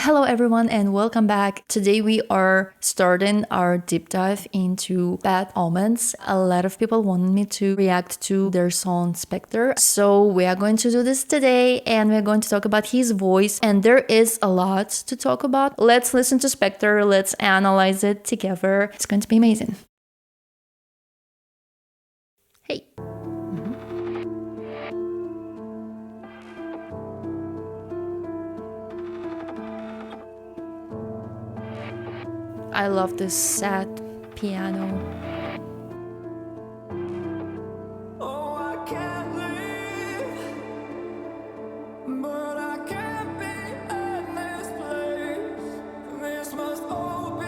Hello everyone and welcome back. Today we are starting our deep dive into Bad Omens. A lot of people wanted me to react to their song Specter. So we are going to do this today and we're going to talk about his voice, and there is a lot to talk about. Let's listen to Specter, let's analyze it together. It's going to be amazing. Hey. I love this sad piano. Oh, I can't leave, but I can't be in this place. This must all be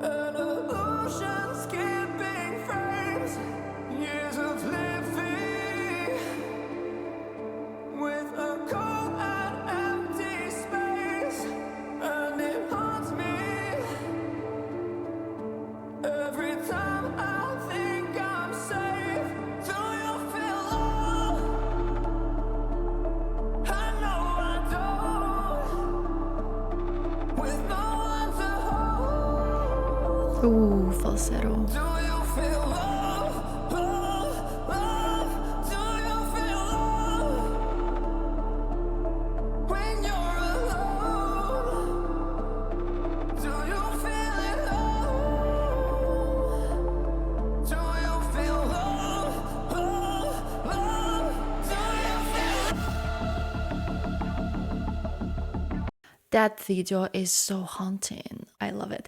an illusion, skipping frames, years of living with a cold and empty space, and it haunts me every time I think I'm safe. Do you feel love? I know I don't. With no one to hold. Ooh, falsetto. Do you feel love? Love, love. Do you feel love? When you're alone. Do you feel it all? Do you feel love? Love, love. Do you feel? That video is so haunting. I love it.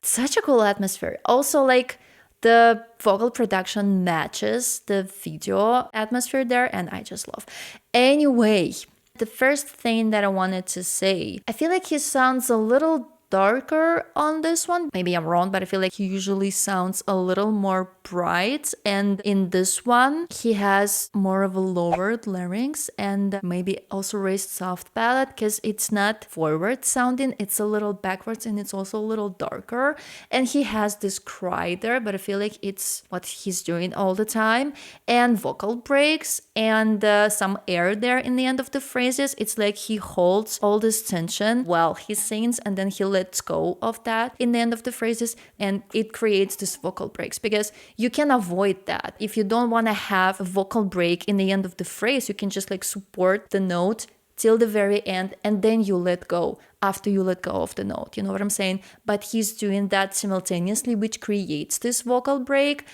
Such a cool atmosphere. Also, like, the vocal production matches the video atmosphere there, and I just love. Anyway, the first thing that I wanted to say, I feel like he sounds a little darker on this one. Maybe I'm wrong, but I feel like he usually sounds a little more bright, and in this one he has more of a lowered larynx and maybe also raised soft palate, because it's not forward sounding, it's a little backwards, and it's also a little darker, and he has this cry there, but I feel like it's what he's doing all the time, and vocal breaks and some air there in the end of the phrases. It's like he holds all this tension while he sings, and then he lets go of that in the end of the phrases, and it creates this vocal breaks, because you can avoid that. If you don't want to have a vocal break in the end of the phrase, you can just like support the note till the very end, and then you let go after you let go of the note. You know what I'm saying? But he's doing that simultaneously, which creates this vocal break.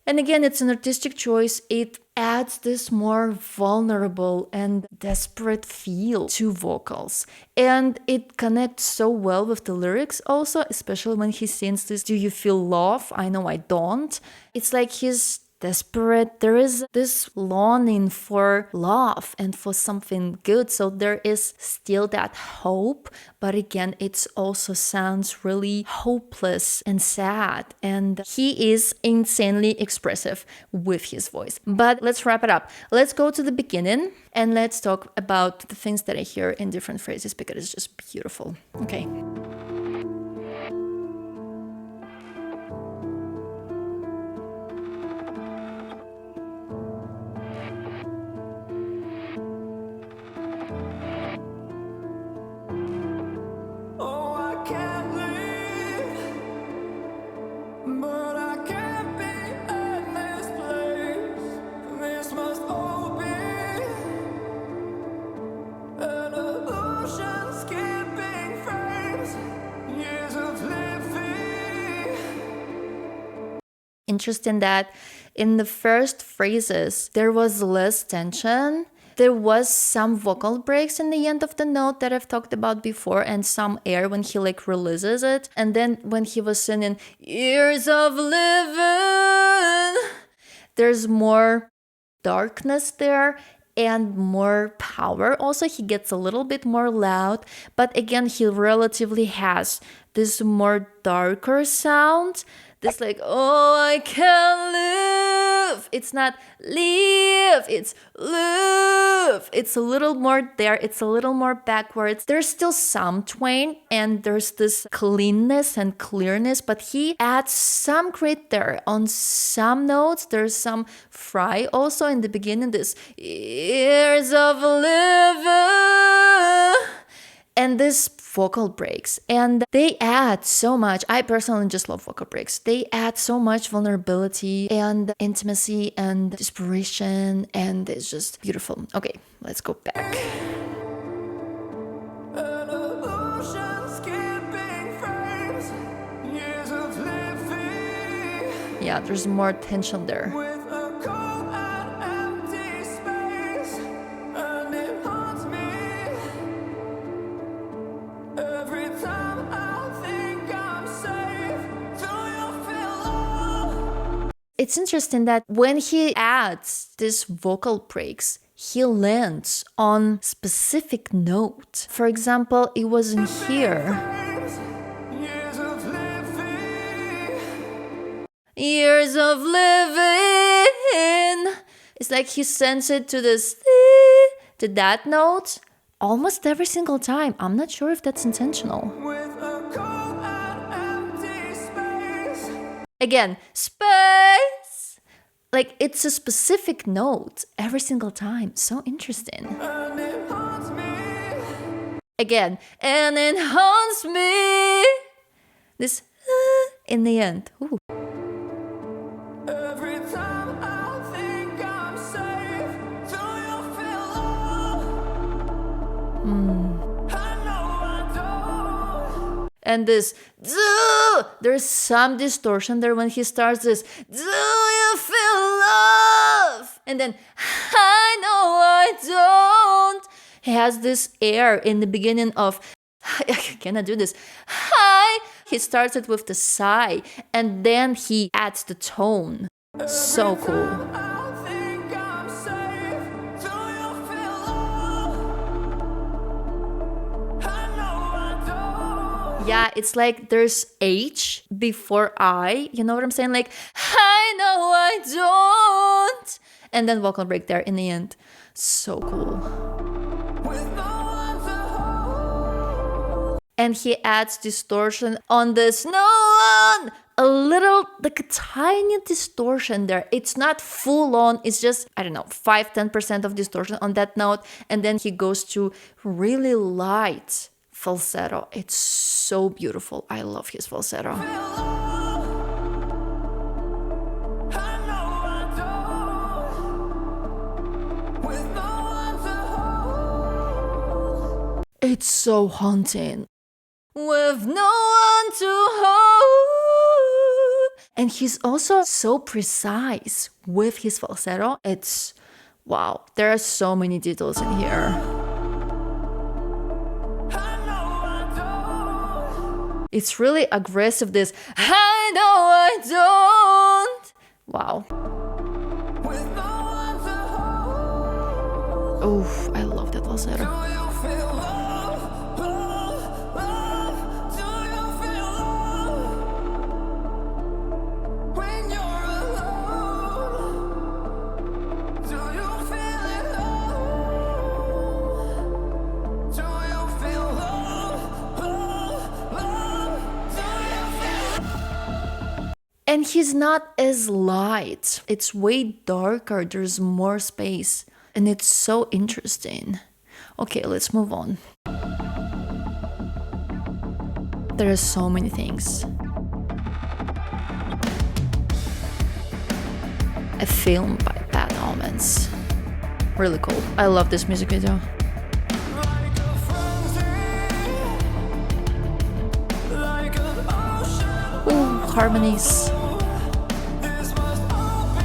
And again, it's an artistic choice. It adds this more vulnerable and desperate feel to vocals. And it connects so well with the lyrics also, especially when he sings this, "Do you feel love? I know I don't." It's like he's desperate. There is this longing for love and for something good. So there is still that hope, but again, it also sounds really hopeless and sad. And he is insanely expressive with his voice. But let's wrap it up. Let's go to the beginning and let's talk about the things that I hear in different phrases, because it's just beautiful. Okay. Oh, I can't leave, but I can't be in this place. This must all be an illusion, skipping frames, years of living. Interesting that in the first phrases there was less tension. There was some vocal breaks in the end of the note that I've talked about before, and some air when he like releases it. And then when he was singing "Years of Living," there's more darkness there and more power. Also, he gets a little bit more loud, but again, he relatively has this more darker sound. This like, "Oh, I can live." It's not live, it's live. It's a little more there. It's a little more backwards. There's still some twang and there's this cleanness and clearness, but he adds some grit there on some notes. There's some fry also in the beginning. This "years of living." and this vocal breaks, and they add so much. I personally just love vocal breaks. They add so much vulnerability and intimacy and desperation, and it's just beautiful. Okay, let's go back. An illusion, skipping frames, years of living Yeah, there's more tension there. with a cold and empty space, and it haunts me every time I think I'm safe. Do you feel love? It's interesting that when he adds this vocal breaks, he lands on specific note. For example, it was in here. Frames, years of living. Years of living. It's like he sends it to this, to that note almost every single time. I'm not sure if that's intentional. With a cold and empty space, Again, space. Like it's a specific note every single time. So interesting. and it haunts me. Again, and it haunts me. This in the end. Ooh. Every time I think I'm safe, do you feel love? I know I don't. And this, there's some distortion there when he starts this, do you feel love? And then, I know I don't. He has this air in the beginning of, I cannot do this. Hi. He starts it with the sigh, and then he adds the tone. So cool. I think I'm safe. Do you feel love? I know I don't. Yeah, it's like there's H before I. You know what I'm saying? Like, I know I don't. And then vocal break there in the end. So cool. With no one to hold. And he adds distortion on this. No one! A little, like a tiny distortion there. It's not full on. It's just, I don't know, 5-10% of distortion on that note. And then he goes to really light falsetto. It's so beautiful. I love his falsetto. I know I don't. With no one to hold. It's so haunting. With no one to hold. And he's also so precise with his falsetto. It's wow. There are so many details in here. I know I don't. It's really aggressive, this I know I don't. Wow. With no one to hold. Oof, I love that falsetto. Do you feel love? Love, love. Do you feel love? When you're alone. Do you feel it love? Do you feel love? Love, love. Do you feel? And he's not as light. It's way darker. There's more space. And it's so interesting. Okay, let's move on. There are so many things. A film by Bad Omens. Really cool. I love this music video. Like a frenzy, like an ocean. Ooh, harmonies. This must all be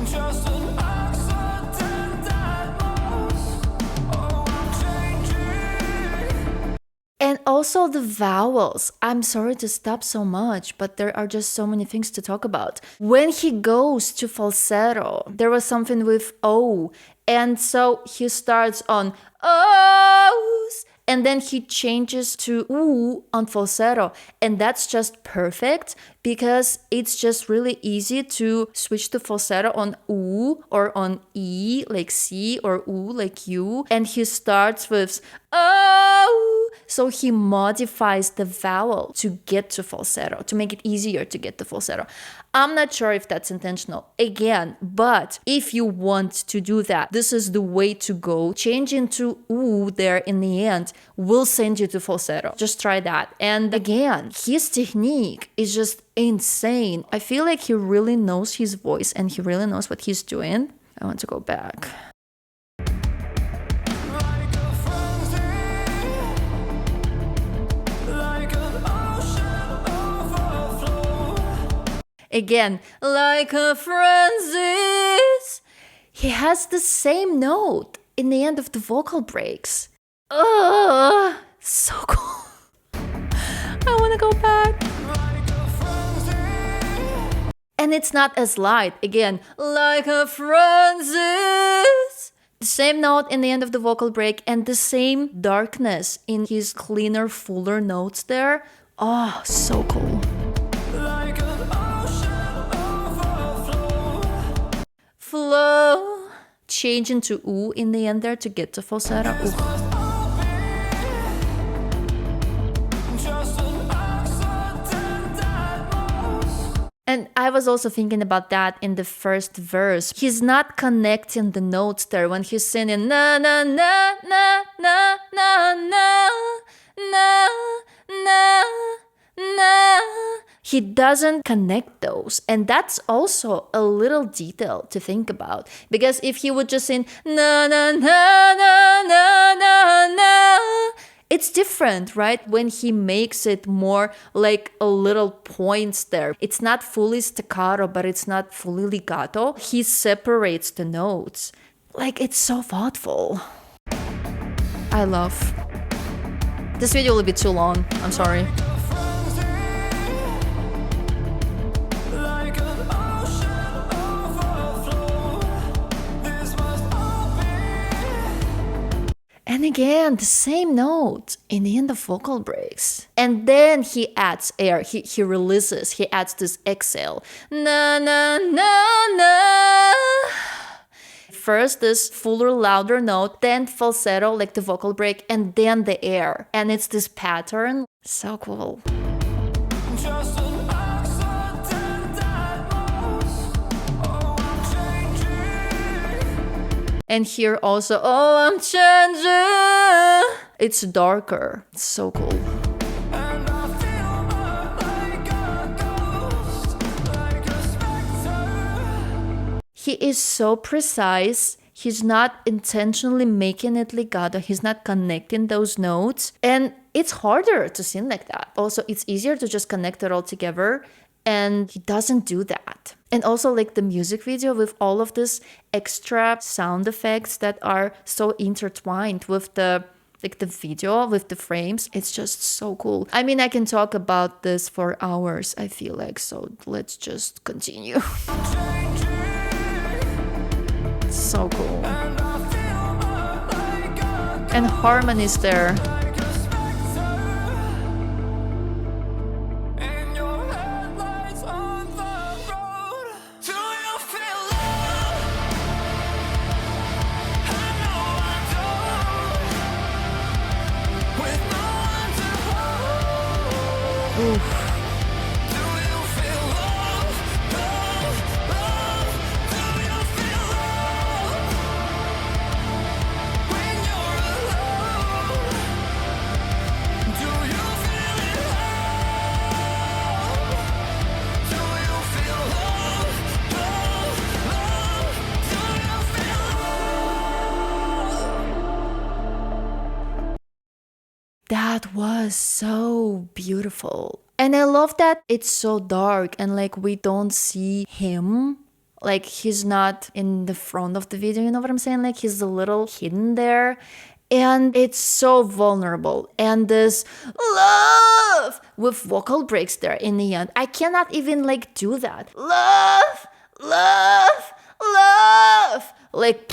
just an accident at most. Oh, I'm changing. And also the vowels. I'm sorry to stop so much, but there are just so many things to talk about. When he goes to falsetto, there was something with O. And so he starts on O's, and then he changes to oo on falsetto. And that's just perfect because it's just really easy to switch to falsetto on oo or on E like C or oo like U. And he starts with oh. So he modifies the vowel to get to falsetto, to make it easier to get to falsetto. I'm not sure if that's intentional, again, but if you want to do that, this is the way to go. Change into ooh there in the end will send you to falsetto. Just try that. And again, his technique is just insane. I feel like he really knows his voice and he really knows what he's doing. I want to go back. Like a frenzy, like an ocean overflow. Again, like a frenzy. He has the same note in the end of the vocal breaks. Ugh, so cool. I want to go back. Like a frenzy, And it's not as light. Again, like a frenzy. The same note in the end of the vocal break and the same darkness in his cleaner, fuller notes there. Oh, so cool. like an ocean overflow. Flow. Change into ooh in the end there to get to falsetto. Ooh. Must all be just an accident at most. And I was also thinking about that in the first verse. He's not connecting the notes there when he's singing na na na na na na na na na na. He doesn't connect those. And that's also a little detail to think about. Because if he would just sing na na na na na na na, it's different, right? When he makes it more like a little points there. It's not fully staccato, but it's not fully legato. He separates the notes. Like, it's so thoughtful. I love. This video will be too long. I'm sorry. Like an ocean overflow. This must all be. And again, the same note in the end of vocal breaks. And then he adds air. He releases. He adds this exhale. Na na na na. First this fuller, louder note, then falsetto, like the vocal break, and then the air. And it's this pattern. So cool. Just an accident at most. Oh, I'm changing. And here also, oh, I'm changing. It's darker. It's so cool. And I feel like a ghost, like a specter. He is so precise. He's not intentionally making it legato. He's not connecting those notes. And it's harder to sing like that. Also, it's easier to just connect it all together. And he doesn't do that. And also like the music video with all of this extra sound effects that are so intertwined with the video, with the frames. It's just so cool. I mean, I can talk about this for hours, I feel like. So let's just continue. So cool. And I feel like a And Harmonies there. like a specter. In your headlights on the road. Do you feel love? I know I don't. With no one to hold. Oof. Do you feel love? Love, love. Do you feel love? When you're alone. Do you feel it love? Do you feel love? Love, love. Do you feel love? That was so beautiful. And I love that it's so dark and like we don't see him. Like he's not in the front of the video, you know what I'm saying? Like he's a little hidden there. And it's so vulnerable. And this love with vocal breaks there in the end. I cannot even like do that. Love, love, love. Like,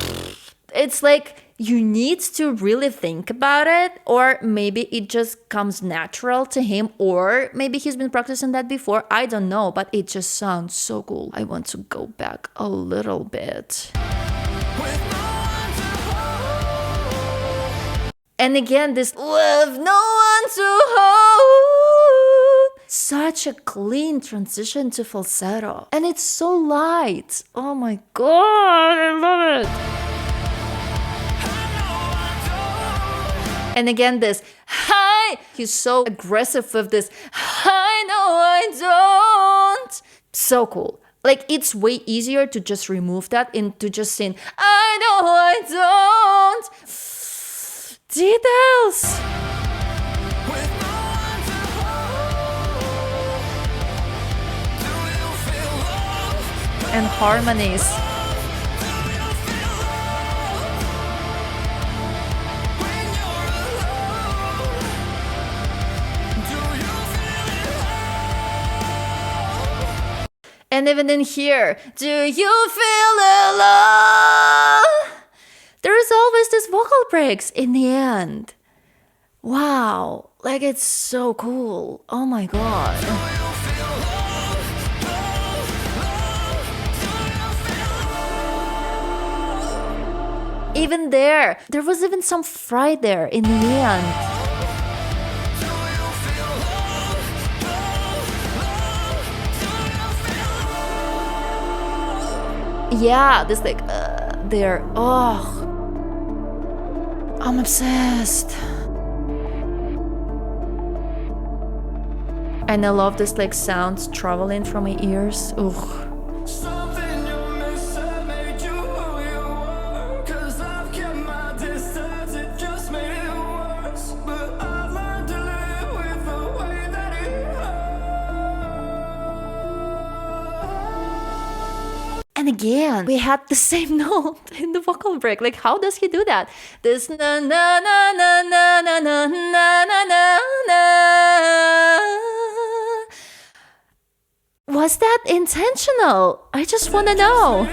it's like you need to really think about it, or maybe it just comes natural to him, or maybe he's been practicing that before. I don't know, but it just sounds so cool. I want to go back a little bit. With no one to hold. And again, this with no one to hold. Such a clean transition to falsetto. And it's so light. Oh my god, I love it. And again, this hi. He's so aggressive with this I know I don't. So cool. Like, it's way easier to just remove that and to just sing I know I don't. Details. With no one to hold, do you feel love? And harmonies. Do you feel love? When you're alone, do you feel it? And even in here, do you feel alone? There is always this vocal breaks in the end. Wow, like, it's so cool. Oh my god. Even there was even some fright there in the end. Yeah, this like there. Oh, I'm obsessed. And I love this like sounds traveling from my ears. Ugh. Something you missed made you who you were. 'Cause I've kept my distance, it just made it worse. But I've learned to live with the way that it hurts. And again, we had the same note in the vocal break. Like, how does he do that? This na na na na na na na na na na na. Was that intentional? I just want to know.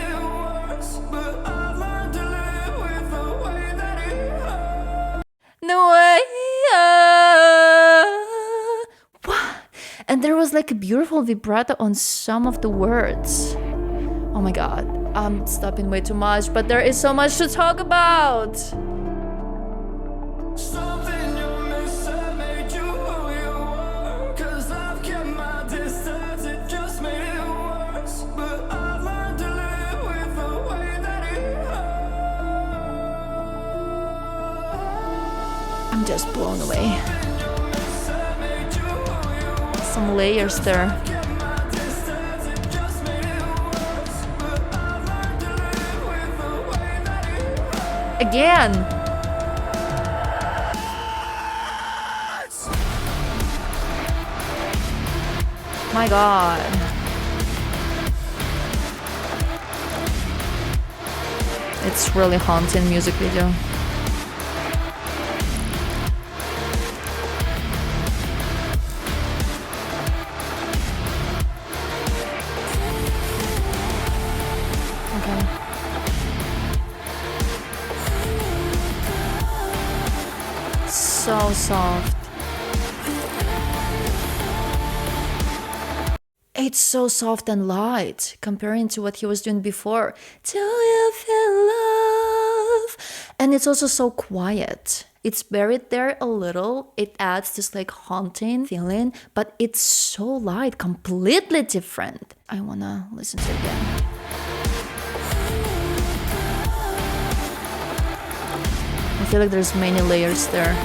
But I've learned to live with the way that it hurts. No way. What? And there was like a beautiful vibrato on some of the words. Oh my god, I'm stopping way too much, but there is so much to talk about. Something you missed made you who you were. 'Cause I've kept my distance, it just made it worse. But I've learned to live with the way that it hurts. I'm just blown away. Something you missed made you who you were. Some layers there. Kept my distance, it just made it worse. But I've learned to live with the way that it hurts. Again. My god. It's really haunting music video. Okay. So soft. It's so soft and light comparing to what he was doing before. Do you feel love? And it's also so quiet. It's buried there a little. It adds this like haunting feeling, but it's so light, completely different. I wanna listen to it again. I feel like there's many layers there.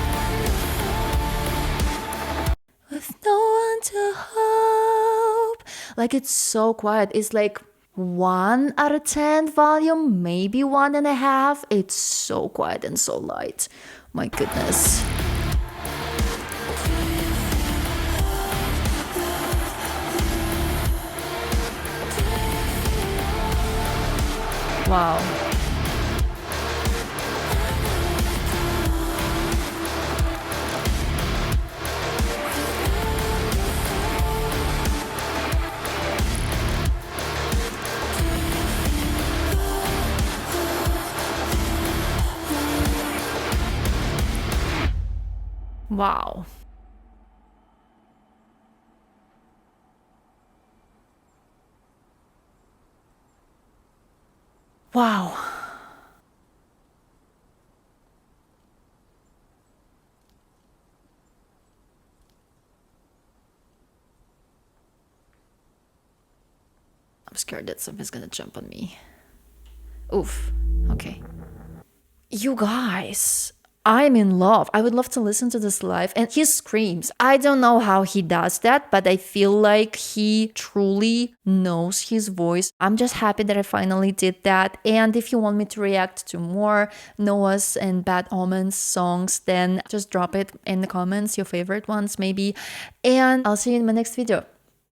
With no one to hope. Like, it's so quiet. It's like 1 out of 10 volume, maybe 1.5. It's so quiet and so light. My goodness. Wow. Wow. Wow. scared that something's gonna jump on me. Oof. Okay. You guys, I'm in love. I would love to listen to this live. And he screams. I don't know how he does that, but I feel like he truly knows his voice. I'm just happy that I finally did that. And if you want me to react to more Noah's and Bad Omens songs, then just drop it in the comments, your favorite ones maybe. And I'll see you in my next video.